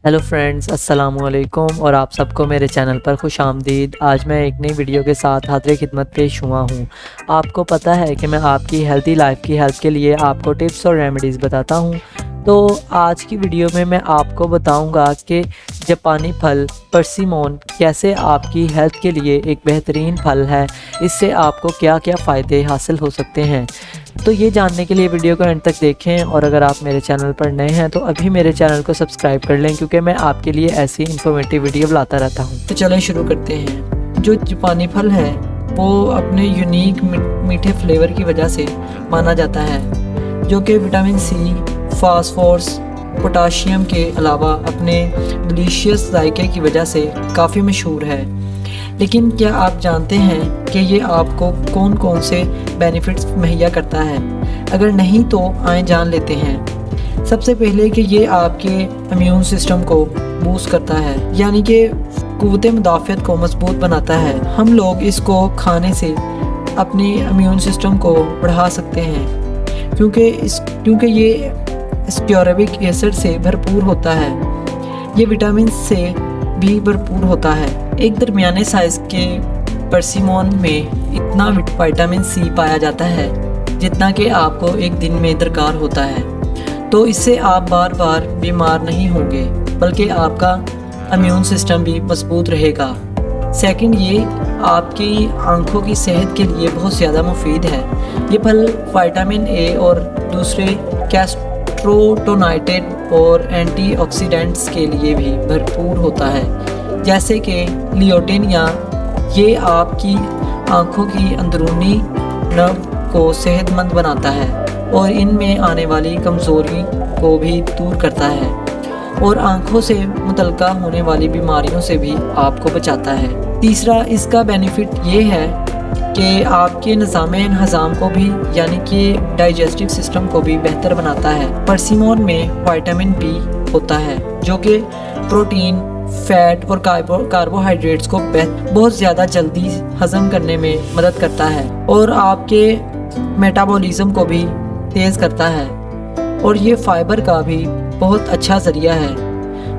Hello friends, अस्सलाम वालेकुम और आप सबको मेरे चैनल पर खुश आमदीद। आज मैं एक नई वीडियो के साथ हाज़िर खिदमत पेश हुआ हूँ। आपको पता है कि मैं आपकी हेल्दी लाइफ की हेल्प के लिए आपको टिप्स और रेमेडीज़ बताता हूँ। तो आज की वीडियो में मैं आपको बताऊँगा कि जापानी फल परसिमोन कैसे आपकी हेल्थ के लिए एक बेहतरीन फल है, इससे आपको क्या क्या फ़ायदे हासिल हो सकते हैं। तो ये जानने के लिए वीडियो को एंड तक देखें, और अगर आप मेरे चैनल पर नए हैं तो अभी मेरे चैनल को सब्सक्राइब कर लें, क्योंकि मैं आपके लिए ऐसी इन्फॉर्मेटिव वीडियो लाता रहता हूँ। तो चलें शुरू करते हैं। जो जापानी फल है वो अपने यूनिक मीठे फ्लेवर की वजह से माना जाता है, जो कि विटामिन सी, फास्फोरस, पोटाशियम के अलावा अपने डिलीशियस जायके की वजह से काफ़ी मशहूर है। लेकिन क्या आप जानते हैं कि ये आपको कौन कौन से बेनिफिट्स मुहैया करता है? अगर नहीं तो आए जान लेते हैं। सबसे पहले कि ये आपके इम्यून सिस्टम को बूस्ट करता है, यानी कि क़ुव्वत मुदाफ़ियत को मजबूत बनाता है। हम लोग इसको खाने से अपनी इम्यून सिस्टम को बढ़ा सकते हैं, क्योंकि ये स्क्योरेबिक एसिड से भरपूर होता है। ये विटामिन से भी भरपूर होता है। एक दरमियाने साइज़ के परसिमोन में इतना विटामिन सी पाया जाता है जितना कि आपको एक दिन में दरकार होता है। तो इससे आप बार बार बीमार नहीं होंगे, बल्कि आपका इम्यून सिस्टम भी मजबूत रहेगा। सेकंड, ये आपकी आंखों की सेहत के लिए बहुत ज़्यादा मुफीद है। ये फल विटामिन ए और दूसरे कैस्ट्रोटोनाइटेड और एंटीऑक्सीडेंट्स के लिए भी भरपूर होता है, जैसे कि लियोटिनिया। ये आपकी आँखों की अंदरूनी नर्व को सेहतमंद बनाता है और इनमें आने वाली कमज़ोरी को भी दूर करता है, और आँखों से मुतल्लिका होने वाली बीमारियों से भी आपको बचाता है। तीसरा, इसका बेनिफिट ये है कि आपके निज़ाम हज़ाम को भी, यानी कि डाइजेस्टिव सिस्टम को भी बेहतर बनाता है। परसिमोन में विटामिन बी होता है, जो कि प्रोटीन, फैट और कार्बोहाइड्रेट्स को बहुत ज़्यादा जल्दी हज़म करने में मदद करता है और आपके मेटाबॉलिज्म को भी तेज़ करता है। और ये फाइबर का भी बहुत अच्छा ज़रिया है,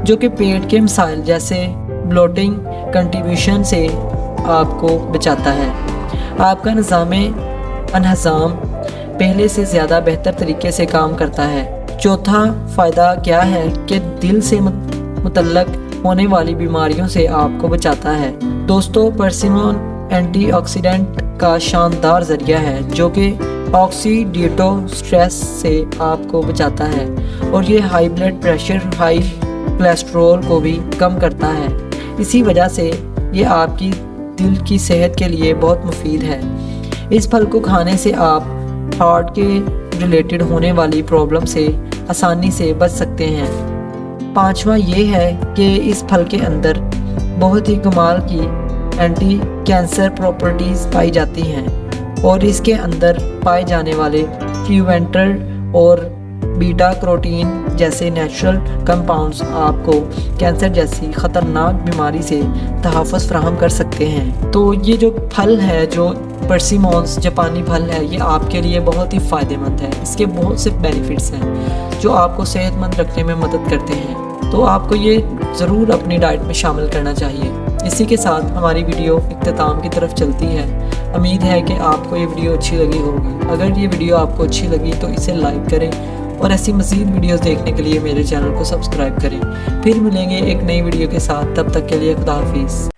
जो कि पेट के मसाइल जैसे ब्लोटिंग कंट्रीब्यूशन से आपको बचाता है। आपका निज़ाम हज़ाम पहले से ज़्यादा बेहतर तरीके से काम करता है। चौथा फ़ायदा क्या है कि दिल से मुतल्लक होने वाली बीमारियों से आपको बचाता है। दोस्तों, परसिमोन एंटीऑक्सीडेंट का शानदार ज़रिया है, जो कि ऑक्सीडेटिव स्ट्रेस से आपको बचाता है, और ये high blood pressure, high cholesterol को भी कम करता है। इसी वजह से ये आपकी दिल की सेहत के लिए बहुत मुफीद है। इस फल को खाने से आप हार्ट के रिलेटेड होने वाली प्रॉब्लम से आसानी से बच सकते हैं। पांचवा ये है कि इस फल के अंदर बहुत ही कमाल की एंटी कैंसर प्रॉपर्टीज़ पाई जाती हैं, और इसके अंदर पाए जाने वाले फ्लूवेंटर और बीटा कैरोटीन जैसे नेचुरल कंपाउंड्स आपको कैंसर जैसी ख़तरनाक बीमारी से तहफ़्फ़ुज़ फराहम कर सकते हैं। तो ये जो फल है, जो परसिमोन्स जापानी फल है, ये आपके लिए बहुत ही फ़ायदेमंद है। इसके बहुत से बेनिफिट्स हैं जो आपको सेहतमंद रखने में मदद करते हैं। तो आपको ये ज़रूर अपनी डाइट में शामिल करना चाहिए। इसी के साथ हमारी वीडियो इख्तिताम की तरफ चलती है। उम्मीद है कि आपको ये वीडियो अच्छी लगी होगी। अगर ये वीडियो आपको अच्छी लगी तो इसे लाइक करें, और ऐसी मज़ीद वीडियोस देखने के लिए मेरे चैनल को सब्सक्राइब करें। फिर मिलेंगे एक नई वीडियो के साथ, तब तक के लिए खुदा हाफिज़।